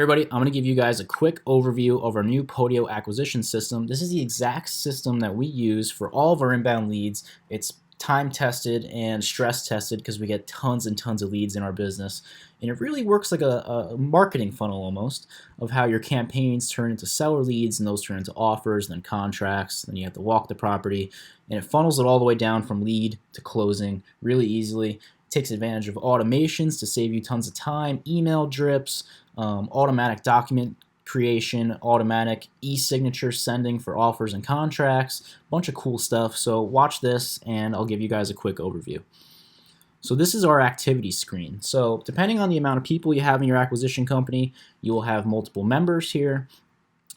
Everybody, I'm going to give you guys a quick overview of our new Podio acquisition system. This is the exact system that we use for all of our inbound leads. It's time tested and stress tested because we get tons and tons of leads in our business. And it really works like a marketing funnel almost of how your campaigns turn into seller leads and those turn into offers, then contracts, then you have to walk the property. And it funnels it all the way down from lead to closing really easily. Takes advantage of automations to save you tons of time, email drips, automatic document creation, automatic e-signature sending for offers and contracts, bunch of cool stuff. So watch this and I'll give you guys a quick overview. So this is our activity screen. So depending on the amount of people you have in your acquisition company, you will have multiple members here.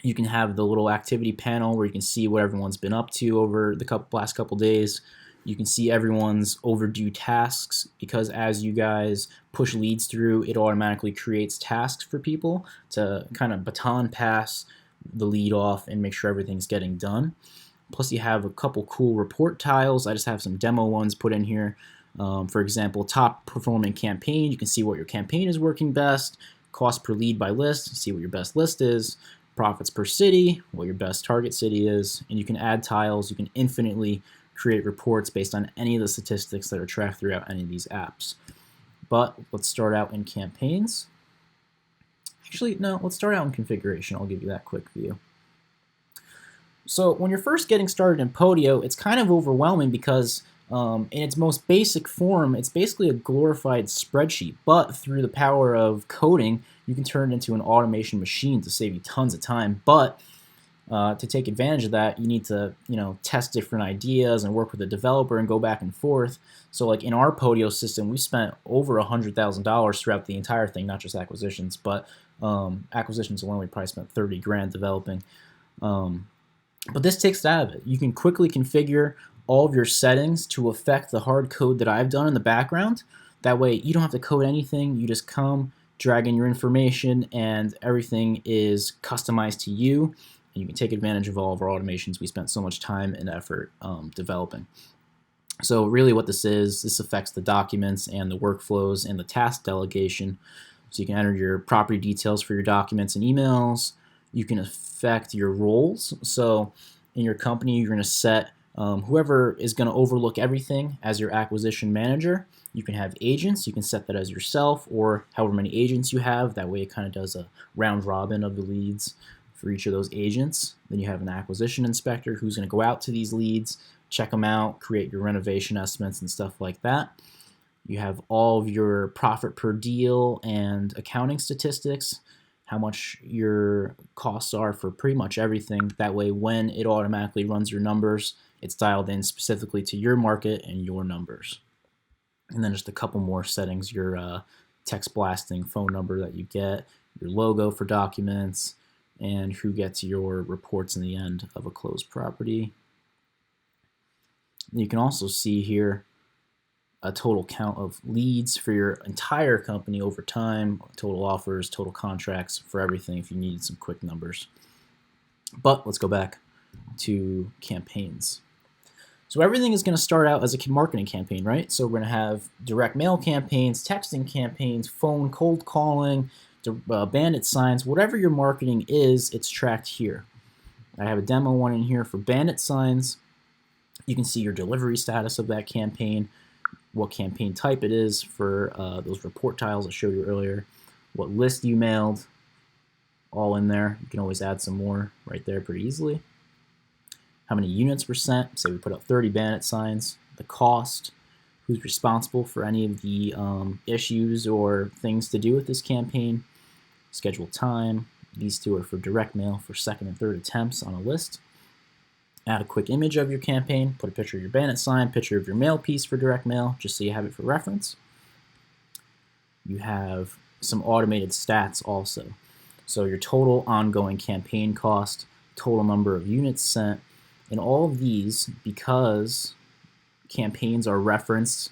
You can have the little activity panel where you can see what everyone's been up to over the last couple days. You can see everyone's overdue tasks because as you guys push leads through, it automatically creates tasks for people to kind of baton pass the lead off and make sure everything's getting done. Plus you have a couple cool report tiles. I just have some demo ones put in here. For example, top performing campaign, you can see what your campaign is working best, cost per lead by list, you see what your best list is, profits per city, what your best target city is, and you can add tiles, you can infinitely create reports based on any of the statistics that are tracked throughout any of these apps. But let's start out in campaigns. Actually, no, let's start out in configuration. I'll give you that quick view. So when you're first getting started in Podio, it's kind of overwhelming because in its most basic form, it's basically a glorified spreadsheet, but through the power of coding, you can turn it into an automation machine to save you tons of time. But to take advantage of that, you need to, test different ideas and work with a developer and go back and forth. So like in our Podio system, we spent over $100,000 throughout the entire thing, not just acquisitions, but acquisitions alone, we probably spent 30 grand developing. But this takes it out of it. You can quickly configure all of your settings to affect the hard code that I've done in the background. That way you don't have to code anything. You just come, drag in your information, and everything is customized to you. And you can take advantage of all of our automations we spent so much time and effort developing. So really what this affects the documents and the workflows and the task delegation. So you can enter your property details for your documents and emails. You can affect your roles. So in your company, you're going to set whoever is going to overlook everything as your acquisition manager. You can have agents. You can set that as yourself or however many agents you have. That way it kind of does a round robin of the leads for each of those agents. Then you have an acquisition inspector who's going to go out to these leads, check them out, create your renovation estimates and stuff like that. You have all of your profit per deal and accounting statistics, how much your costs are for pretty much everything. That way when it automatically runs your numbers, it's dialed in specifically to your market and your numbers. And then just a couple more settings, your text blasting phone number that you get, your logo for documents, and who gets your reports in the end of a closed property. You can also see here a total count of leads for your entire company over time, total offers, total contracts for everything if you need some quick numbers. But let's go back to campaigns. So everything is going to start out as a marketing campaign, right? So we're going to have direct mail campaigns, texting campaigns, phone cold calling, bandit signs, whatever your marketing is, it's tracked here. I have a demo one in here for bandit signs. You can see your delivery status of that campaign, what campaign type it is for those report tiles I showed you earlier, what list you mailed, all in there. You can always add some more right there pretty easily. How many units were sent, say we put up 30 bandit signs, the cost, who's responsible for any of the issues or things to do with this campaign, scheduled time. These two are for direct mail for second and third attempts on a list. Add a quick image of your campaign, put a picture of your bandit sign, picture of your mail piece for direct mail, just so you have it for reference. You have some automated stats also. So your total ongoing campaign cost, total number of units sent, and all of these, because campaigns are referenced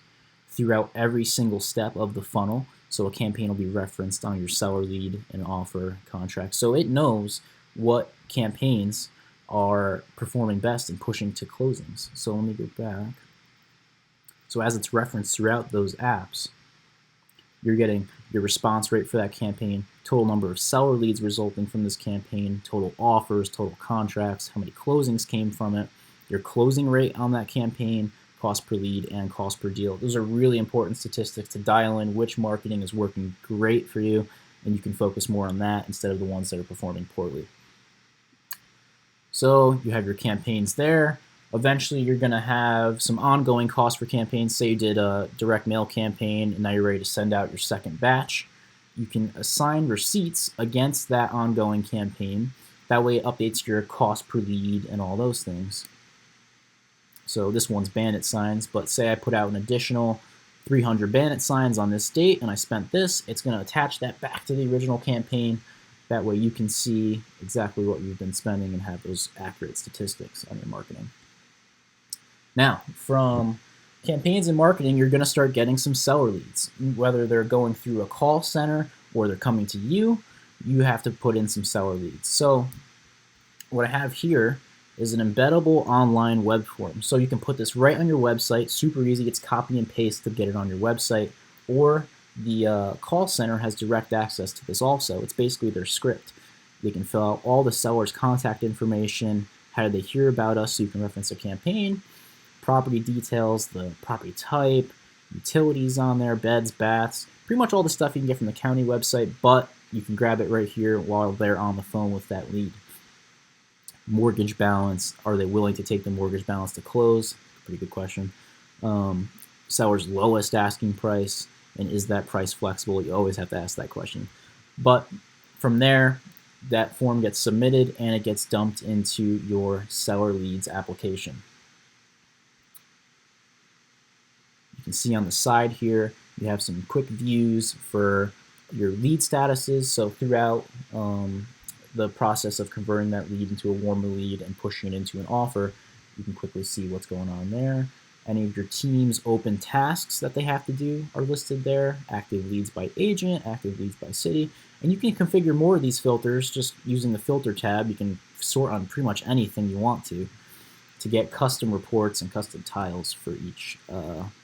throughout every single step of the funnel. So a campaign will be referenced on your seller lead and offer contract. So it knows what campaigns are performing best and pushing to closings. So let me go back. So as it's referenced throughout those apps, You're getting your response rate for that campaign, total number of seller leads resulting from this campaign, total offers, total contracts, how many closings came from it, your closing rate on that campaign, cost per lead, and cost per deal. Those are really important statistics to dial in which marketing is working great for you, and you can focus more on that instead of the ones that are performing poorly. So you have your campaigns there. Eventually, you're going to have some ongoing costs for campaigns. Say you did a direct mail campaign, and now you're ready to send out your second batch. You can assign receipts against that ongoing campaign. That way, it updates your cost per lead and all those things. So this one's bandit signs, but say I put out an additional 300 bandit signs on this date, and I spent this, it's going to attach that back to the original campaign. That way you can see exactly what you've been spending and have those accurate statistics on your marketing. Now, from campaigns and marketing, you're going to start getting some seller leads. Whether they're going through a call center or they're coming to you, you have to put in some seller leads. So what I have here is an embeddable online web form. So you can put this right on your website, super easy. It's copy and paste to get it on your website, or the call center has direct access to this also. It's basically their script. They can fill out all the seller's contact information, how did they hear about us, so you can reference a campaign, property details, the property type, utilities on there, beds, baths, pretty much all the stuff you can get from the county website, but you can grab it right here while they're on the phone with that lead. Mortgage balance, are they willing to take the mortgage balance to close? Pretty good question. Seller's lowest asking price, and is that price flexible? You always have to ask that question. But from there, that form gets submitted and it gets dumped into your seller leads application. You can see on the side here, you have some quick views for your lead statuses. So throughout the process of converting that lead into a warmer lead and pushing it into an offer, you can quickly see what's going on there. Any of your team's open tasks that they have to do are listed there. Active leads by agent, active leads by city. And you can configure more of these filters just using the filter tab. You can sort on pretty much anything you want to get custom reports and custom tiles for each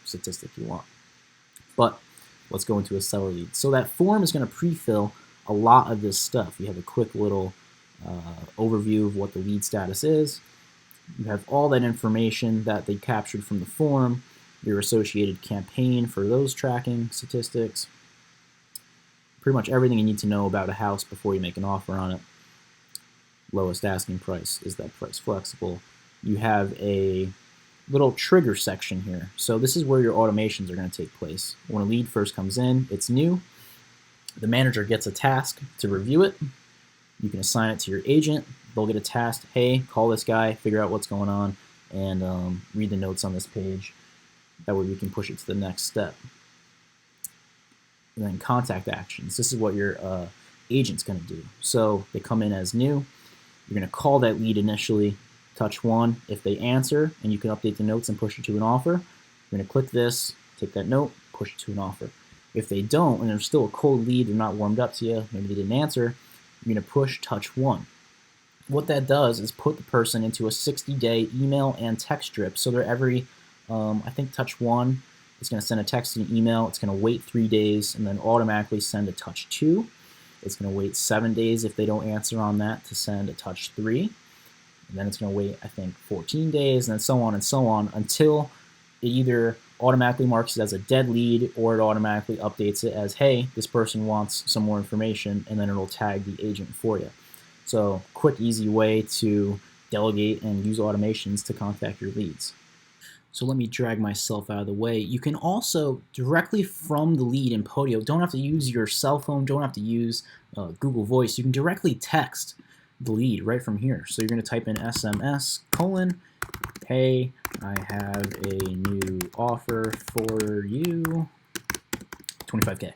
statistic you want. But let's go into a seller lead. So that form is going to pre-fill a lot of this stuff. You have a quick little overview of what the lead status is. You have all that information that they captured from the form, your associated campaign for those tracking statistics, pretty much everything you need to know about a house before you make an offer on it. Lowest asking price, is that price flexible? You have a little trigger section here. So this is where your automations are going to take place. When a lead first comes in, it's new. The manager gets a task to review it. You can assign it to your agent. They'll get a task, hey, call this guy, figure out what's going on, and read the notes on this page. That way we can push it to the next step. And then contact actions. This is what your agent's going to do. So they come in as new. You're going to call that lead initially, touch one. If they answer, and you can update the notes and push it to an offer, you're going to click this, take that note, push it to an offer. If they don't, and there's still a cold lead, they're not warmed up to you, maybe they didn't answer, you're going to push touch one. What that does is put the person into a 60-day email and text drip. So they're every, I think touch one is going to send a text and an email. It's going to wait 3 days and then automatically send a touch two. It's going to wait 7 days if they don't answer on that to send a touch three. And then it's going to wait, I think, 14 days and so on until it either automatically marks it as a dead lead or it automatically updates it as, hey, this person wants some more information, and then it'll tag the agent for you. So quick, easy way to delegate and use automations to contact your leads. So let me drag myself out of the way. You can also directly from the lead in Podio, don't have to use your cell phone, don't have to use Google Voice. You can directly text the lead right from here. So you're going to type in SMS : hey, I have a new offer for you, 25K.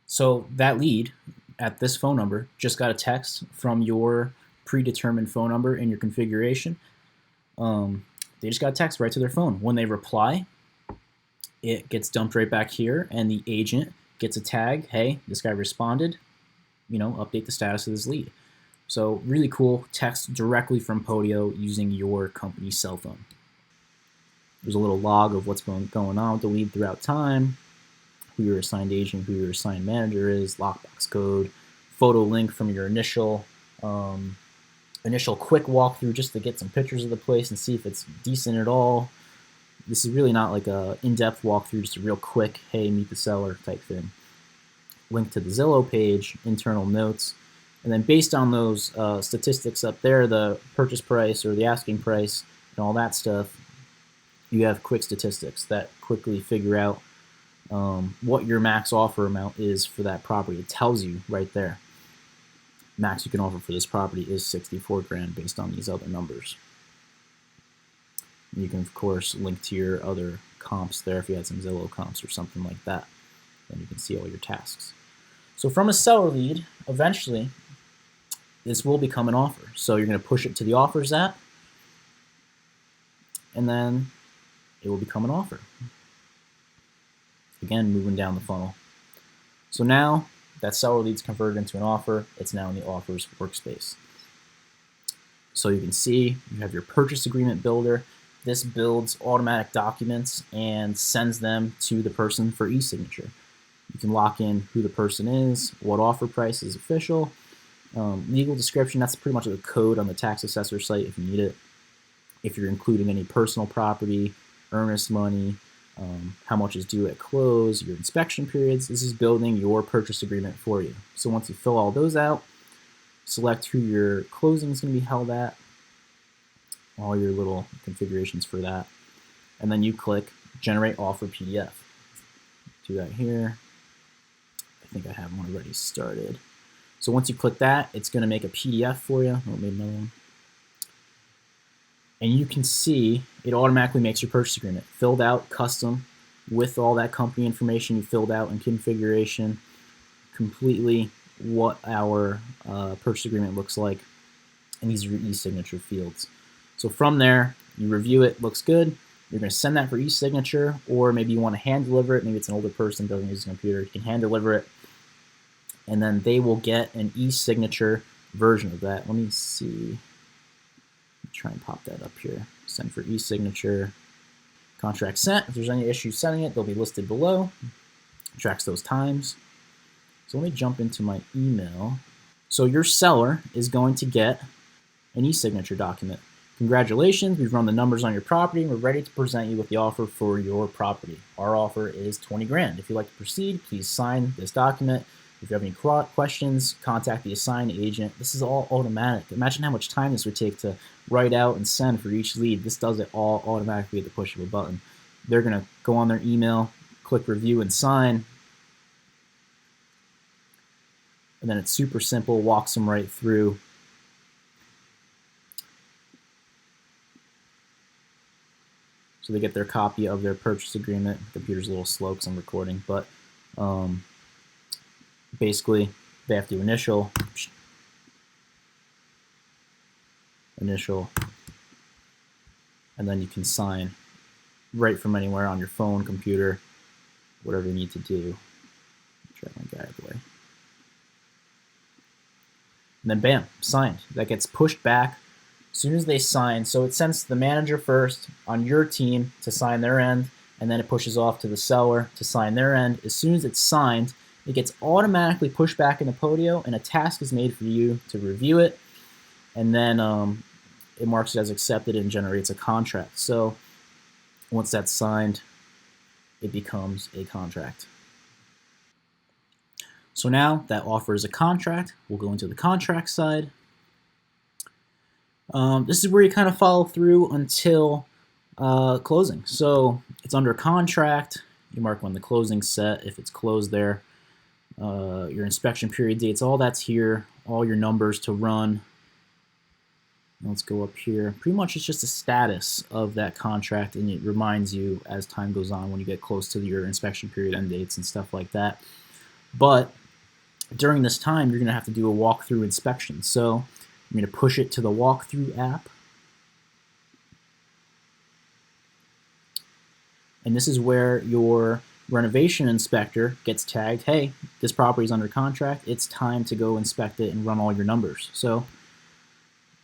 So that lead at this phone number just got a text from your predetermined phone number in your configuration. They just got a text right to their phone. When they reply, it gets dumped right back here, and the agent gets a tag, hey, this guy responded, update the status of this lead. So really cool, text directly from Podio using your company's cell phone. There's a little log of what's going on with the lead throughout time. who your assigned agent, who your assigned manager is, lockbox code, photo link from your initial quick walkthrough just to get some pictures of the place and see if it's decent at all. This is really not like a in-depth walkthrough, just a real quick, hey, meet the seller type thing. Link to the Zillow page, internal notes, and then based on those statistics up there, the purchase price or the asking price and all that stuff, you have quick statistics that quickly figure out what your max offer amount is for that property. It tells you right there. Max you can offer for this property is 64 grand based on these other numbers. You can, of course, link to your other comps there if you had some Zillow comps or something like that. Then you can see all your tasks. So from a seller lead, eventually, this will become an offer. So you're going to push it to the Offers app, and then it will become an offer. Again, moving down the funnel. So now that seller lead's converted into an offer, it's now in the Offers workspace. So you can see you have your purchase agreement builder. This builds automatic documents and sends them to the person for e-signature. You can lock in who the person is, what offer price is official, legal description, that's pretty much the code on the tax assessor site if you need it. If you're including any personal property, earnest money, how much is due at close, your inspection periods, this is building your purchase agreement for you. So once you fill all those out, select who your closing is going to be held at, all your little configurations for that, and then you click Generate Offer PDF. Do that here. I think I have one already started. So once you click that, it's going to make a PDF for you. Oh, maybe another one. And you can see it automatically makes your purchase agreement filled out, custom, with all that company information you filled out and configuration, completely what our purchase agreement looks like, and these are your e-signature fields. So from there, you review it, looks good. You're going to send that for e-signature, or maybe you want to hand deliver it. Maybe it's an older person, doesn't use a computer. You can hand deliver it, and then they will get an e-signature version of that. Let me see. Try and pop that up here. Send for e-signature. Contract sent. If there's any issues sending it, they'll be listed below. Tracks those times. So let me jump into my email. So your seller is going to get an e-signature document. Congratulations, we've run the numbers on your property and we're ready to present you with the offer for your property. Our offer is 20 grand. If you'd like to proceed, please sign this document. If you have any questions, contact the assigned agent. This is all automatic. Imagine how much time this would take to write out and send for each lead. This does it all automatically at the push of a button. They're going to go on their email, click review and sign, and then it's super simple, walks them right through. So they get their copy of their purchase agreement. The computer's a little slow because I'm recording, but basically they have to initial, and then you can sign right from anywhere on your phone, computer, whatever you need to do. Try my guy out of the way. And then bam, signed. That gets pushed back as soon as they sign. So it sends to the manager first on your team to sign their end, and then it pushes off to the seller to sign their end. As soon as it's signed, it gets automatically pushed back into Podio, and a task is made for you to review it, and then it marks it as accepted and generates a contract. So once that's signed, it becomes a contract. So now that offer is a contract. We'll go into the contract side. This is where you kind of follow through until closing. So it's under contract. You mark when the closing's set, if it's closed there. Your inspection period dates, all that's here. All your numbers to run. Let's go up here. Pretty much it's just a status of that contract, and it reminds you as time goes on when you get close to your inspection period end dates and stuff like that. But during this time, you're going to have to do a walkthrough inspection. So I'm going to push it to the walkthrough app. And this is where your renovation inspector gets tagged, hey, this property is under contract. It's time to go inspect it and run all your numbers. So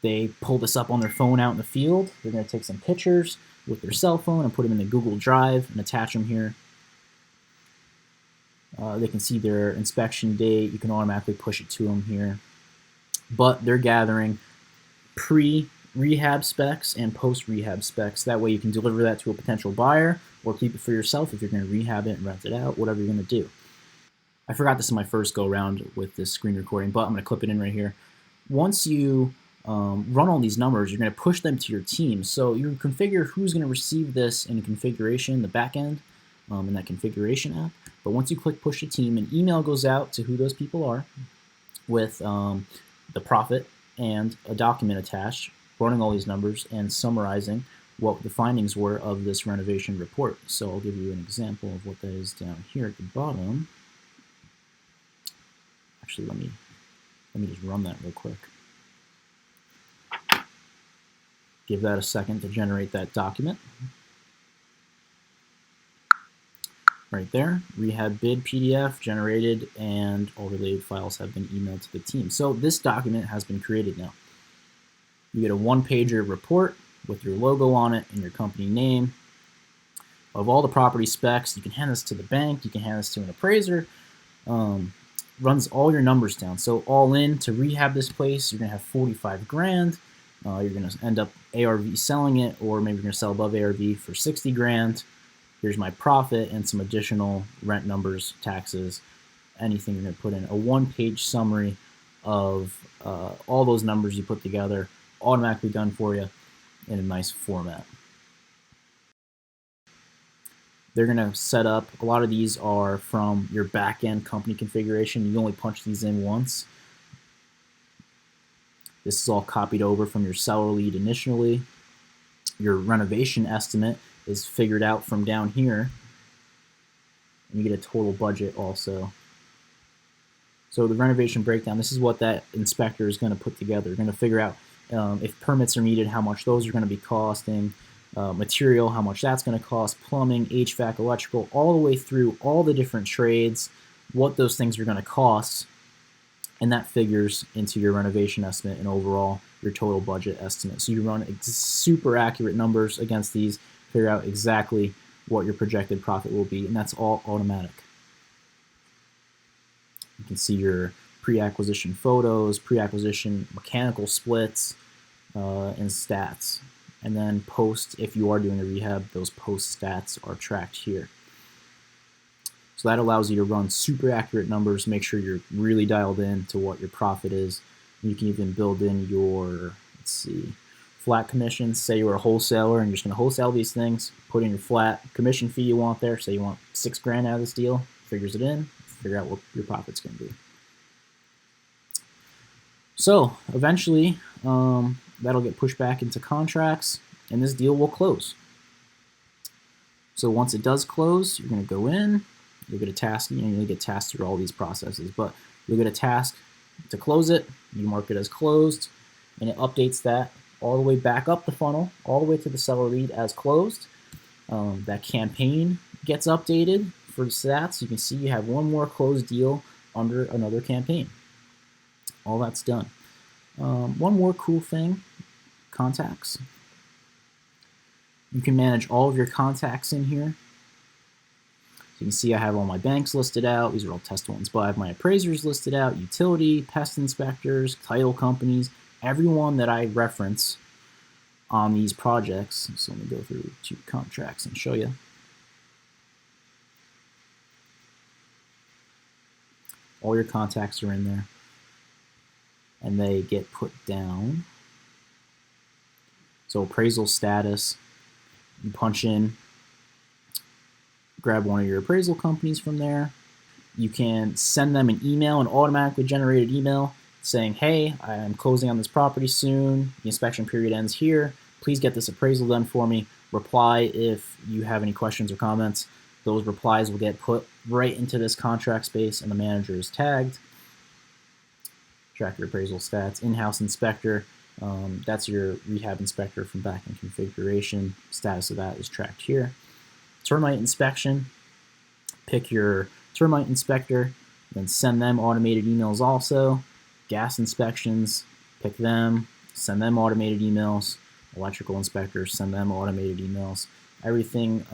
they pull this up on their phone out in the field. They're going to take some pictures with their cell phone and put them in the Google Drive and attach them here. They can see their inspection date. You can automatically push it to them here. But they're gathering pre-rehab specs and post-rehab specs. That way you can deliver that to a potential buyer or keep it for yourself if you're going to rehab it and rent it out, whatever you're going to do. I forgot this is my first go around with this screen recording, but I'm going to clip it in right here. Once you run all these numbers, you're going to push them to your team. So you configure who's going to receive this in configuration, the back end, in that configuration app. But once you click push to team, an email goes out to who those people are with the profit and a document attached, running all these numbers and summarizing what the findings were of this renovation report. So I'll give you an example of what that is down here at the bottom. Actually, let me just run that real quick. Give that a second to generate that document. Right there, rehab bid PDF generated, and all related files have been emailed to the team. So this document has been created now. You get a one-pager report with your logo on it and your company name of all the property specs. You can hand this to the bank, you can hand this to an appraiser. Runs all your numbers down. So all in to rehab this place, you're gonna have 45 grand. You're gonna end up ARV selling it, or maybe you're gonna sell above ARV for 60 grand. Here's my profit and some additional rent numbers, taxes, anything you're gonna put in. A one-page summary of all those numbers you put together, automatically done for you in a nice format. They're going to set up, a lot of these are from your back-end company configuration. You only punch these in once. This is all copied over from your seller lead initially. Your renovation estimate is figured out from down here. And you get a total budget also. So the renovation breakdown, this is what that inspector is going to put together. They're going to figure out if permits are needed, how much those are going to be costing. Material, how much that's going to cost, plumbing, HVAC, electrical, all the way through all the different trades, what those things are going to cost, and that figures into your renovation estimate and overall your total budget estimate. So you run super accurate numbers against these, figure out exactly what your projected profit will be, and that's all automatic. You can see your pre-acquisition photos, pre-acquisition mechanical splits, and stats. And then post, if you are doing a rehab, those post stats are tracked here. So that allows you to run super accurate numbers, make sure you're really dialed in to what your profit is. And you can even build in your, let's see, flat commissions. Say you're a wholesaler and you're just gonna wholesale these things, put in your flat commission fee you want there. Say you want 6 grand out of this deal, figures it in, figure out what your profit's gonna be. So eventually, that'll get pushed back into contracts, and this deal will close. So once it does close, you're going to go in, you'll get a task, you're going to get tasked through all these processes, but you'll get a task to close it, you mark it as closed, and it updates that all the way back up the funnel, all the way to the seller lead as closed. That campaign gets updated for stats. You can see you have one more closed deal under another campaign. All that's done. One more cool thing, contacts. You can manage all of your contacts in here. So you can see I have all my banks listed out. These are all test ones, but I have my appraisers listed out, utility, pest inspectors, title companies, everyone that I reference on these projects. So let me go through 2 contracts and show you. All your contacts are in there, and they get put down. So appraisal status, you punch in, grab one of your appraisal companies from there. You can send them an email, an automatically generated email saying, hey, I'm closing on this property soon. The inspection period ends here. Please get this appraisal done for me. Reply if you have any questions or comments. Those replies will get put right into this contract space, and the manager is tagged. Track your appraisal stats. In-house inspector, that's your rehab inspector from back-end configuration. Status of that is tracked here. Termite inspection, pick your termite inspector, then send them automated emails also. Gas inspections, pick them, send them automated emails. Electrical inspectors, send them automated emails. Everything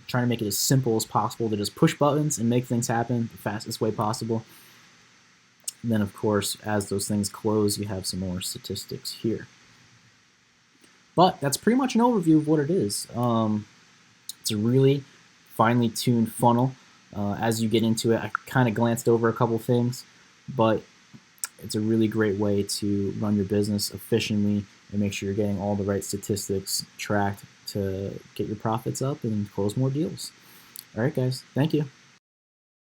trying to make it as simple as possible to just push buttons and make things happen the fastest way possible. And then, of course, as those things close, you have some more statistics here. But that's pretty much an overview of what it is. It's a really finely tuned funnel. As you get into it, I kind of glanced over a couple things, but it's a really great way to run your business efficiently and make sure you're getting all the right statistics tracked to get your profits up and close more deals. All right, guys. Thank you.